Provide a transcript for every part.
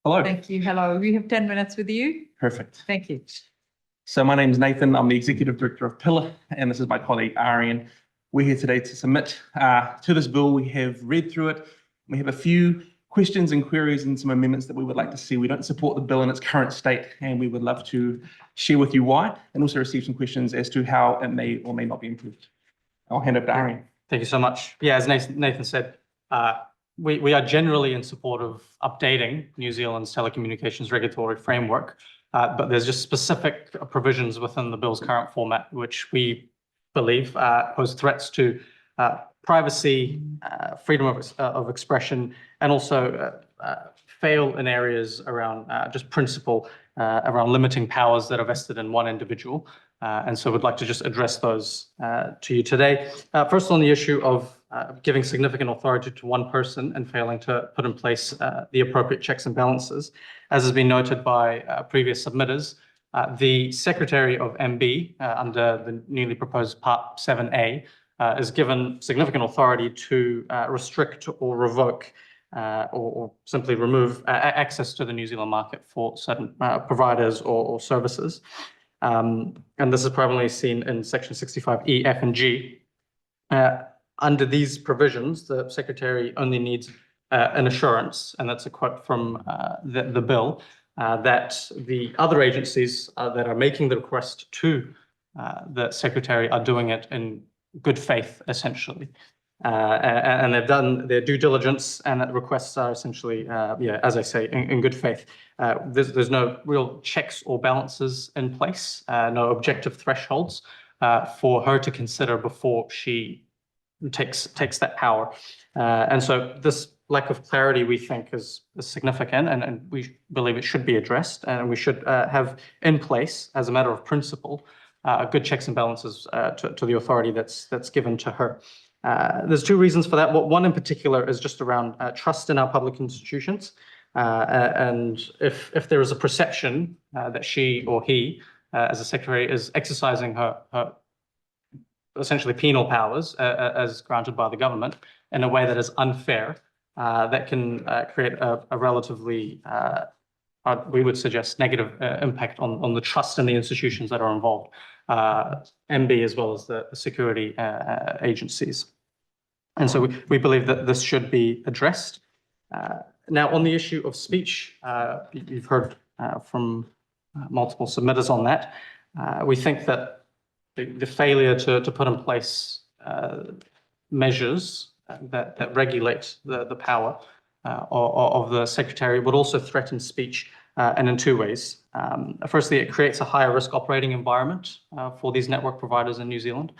Hello. Thank you. Hello. We have 10 minutes with you. Perfect. Thank you. So my name is Nathan. I'm the Executive Director of Pillar, and this is my colleague Arian. We're here today to submit to this bill. We have read through it. We have a few questions and queries and some amendments that we would like to see. We don't support the bill in its current state, and we would love to share with you why, and also receive some questions as to how it may or may not be improved. I'll hand over to Arian. Thank you so much. Yeah, as Nathan said, we are generally in support of updating New Zealand's telecommunications regulatory framework, but there's just specific provisions within the bill's current format which we believe pose threats to privacy, freedom of expression, and also fail in areas around just principle around limiting powers that are vested in one individual. And so we'd like to just address those to you today. First, on the issue of giving significant authority to one person and failing to put in place the appropriate checks and balances. As has been noted by previous submitters, the Secretary of MB under the newly proposed Part 7A is given significant authority to restrict or revoke or simply remove access to the New Zealand market for certain providers or services. And this is primarily seen in Section 65E, F, and G. Under these provisions, the Secretary only needs an assurance, and that's a quote from the bill, that the other agencies that are making the request to the Secretary are doing it in good faith, essentially. And they've done their due diligence, and that requests are essentially, as I say, in good faith. There's no real checks or balances in place, no objective thresholds for her to consider before she takes that power. And so this lack of clarity, we think, is significant, and we believe it should be addressed, and we should have in place, as a matter of principle, good checks and balances to the authority that's given to her. There's two reasons for that. One in particular is just around trust in our public institutions. And if there is a perception that she or he, as a secretary, is exercising her essentially penal powers as granted by the government in a way that is unfair, that can create a relatively, we would suggest, negative impact on the trust in the institutions that are involved, MB as well as the security agencies. And so we believe that this should be addressed. Now, on the issue of speech, you've heard from multiple submitters on that. We think that the failure to put in place measures that regulate the power of the Secretary would also threaten speech, and in two ways. Firstly, it creates a higher risk operating environment for these network providers in New Zealand,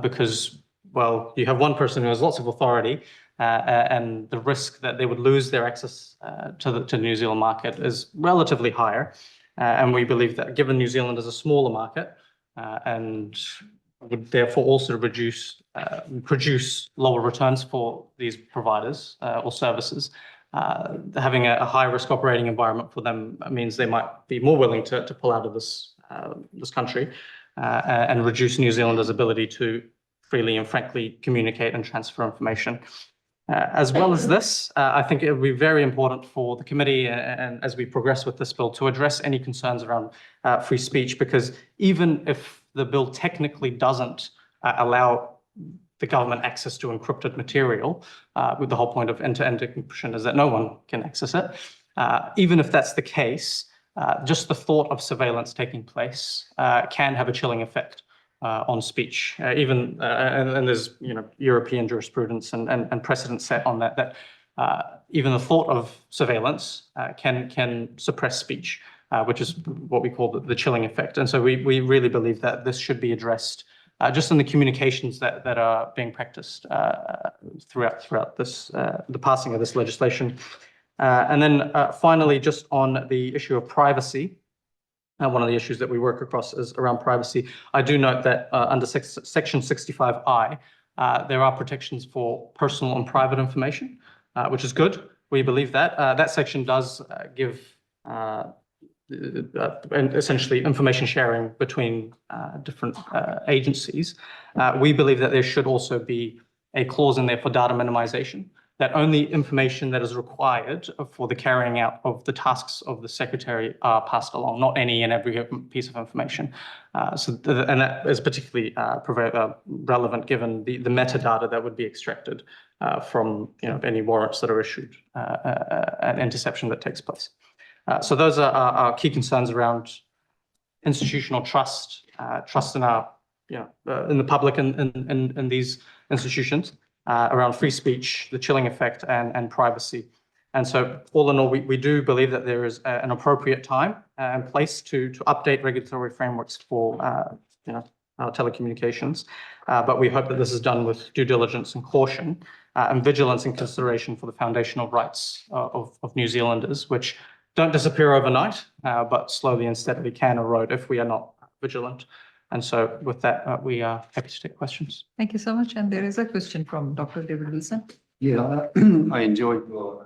because, well, you have one person who has lots of authority, and the risk that they would lose their access to the New Zealand market is relatively higher. And we believe that given New Zealand is a smaller market, and would therefore also produce lower returns for these providers or services, having a high risk operating environment for them means they might be more willing to pull out of this country and reduce New Zealanders' ability to freely and frankly communicate and transfer information. As well as this, I think it would be very important for the committee, and as we progress with this bill, to address any concerns around free speech, because even if the bill technically doesn't allow the government access to encrypted material, with the whole point of end-to-end encryption is that no one can access it. Even if that's the case, just the thought of surveillance taking place can have a chilling effect on speech. And there's European jurisprudence and precedent set on that even the thought of surveillance can suppress speech, which is what we call the chilling effect. And so we really believe that this should be addressed just in the communications that are being practiced throughout this the passing of this legislation. And then finally, just on the issue of privacy, one of the issues that we work across is around privacy. I do note that under Section 65I, there are protections for personal and private information, which is good. We believe that. That section does give essentially information sharing between different agencies. We believe that there should also be a clause in there for data minimization. that only information that is required for the carrying out of the tasks of the secretary are passed along, not any and every piece of information. And that is particularly relevant given the metadata that would be extracted from any warrants that are issued and interception that takes place. So those are our key concerns around institutional trust, trust in our in the public and in these institutions, around free speech, the chilling effect, and privacy. And so all in all, we do believe that there is an appropriate time and place to update regulatory frameworks for our telecommunications. But we hope that this is done with due diligence and caution and vigilance and consideration for the foundational rights of New Zealanders, which don't disappear overnight, but slowly and steadily can erode if we are not vigilant. And so with that, we are happy to take questions. Thank you so much. And there is a question from Dr. David Wilson. Yeah, I enjoyed your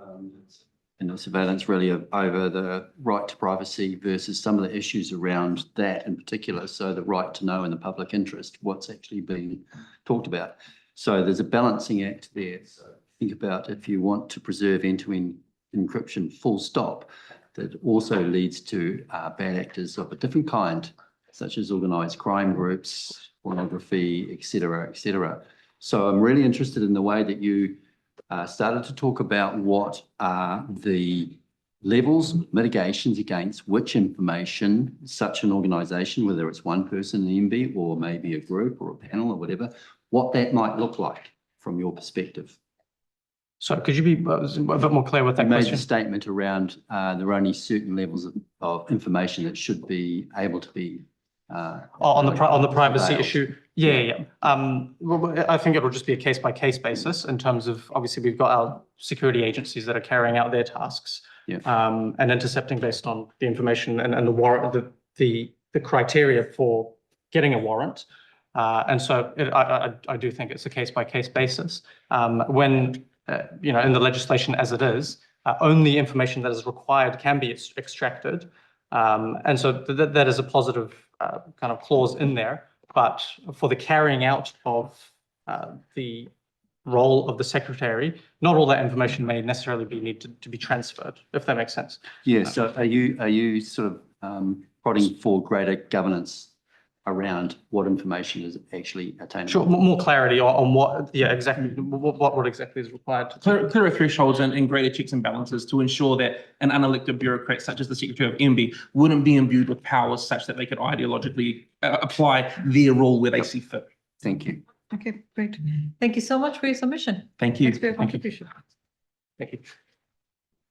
surveillance really over the right to privacy versus some of the issues around that in particular. So the right to know in the public interest, what's actually being talked about. So there's a balancing act there. So think about if you want to preserve end-to-end encryption full stop, that also leads to bad actors of a different kind, such as organised crime groups, pornography, et cetera, et cetera. So I'm really interested in the way that you started to talk about what are the levels, mitigations against which information such an organisation, whether it's one person, an MB, or maybe a group or a panel or whatever, what that might look like from your perspective. So could you be a bit more clear with that You made question? a statement around there are only certain levels of information that should be able to be on the privacy surveilled. issue. Yeah. Well, I think it'll just be a case-by-case basis in terms of, obviously, we've got our security agencies that are carrying out their tasks and intercepting based on the information and the warrant, the criteria for getting a warrant. And so I do think it's a case-by-case basis. When in the legislation as it is, only information that is required can be extracted. And so that is a positive kind of clause in there. But for the carrying out of the role of the secretary, not all that information may necessarily be needed to be transferred, if that makes sense. Yeah, so are you sort of prodding for greater governance around what information is actually attainable? Sure, more clarity on what, exactly, what exactly is required. Clearer thresholds and greater checks and balances to ensure that an unelected bureaucrat such as the Secretary of MB wouldn't be imbued with powers such that they could ideologically apply their role where they see fit. Thank you. Okay, great. Thank you so much for your submission. Thank you. Thanks for your Thank you. contribution. Thank you.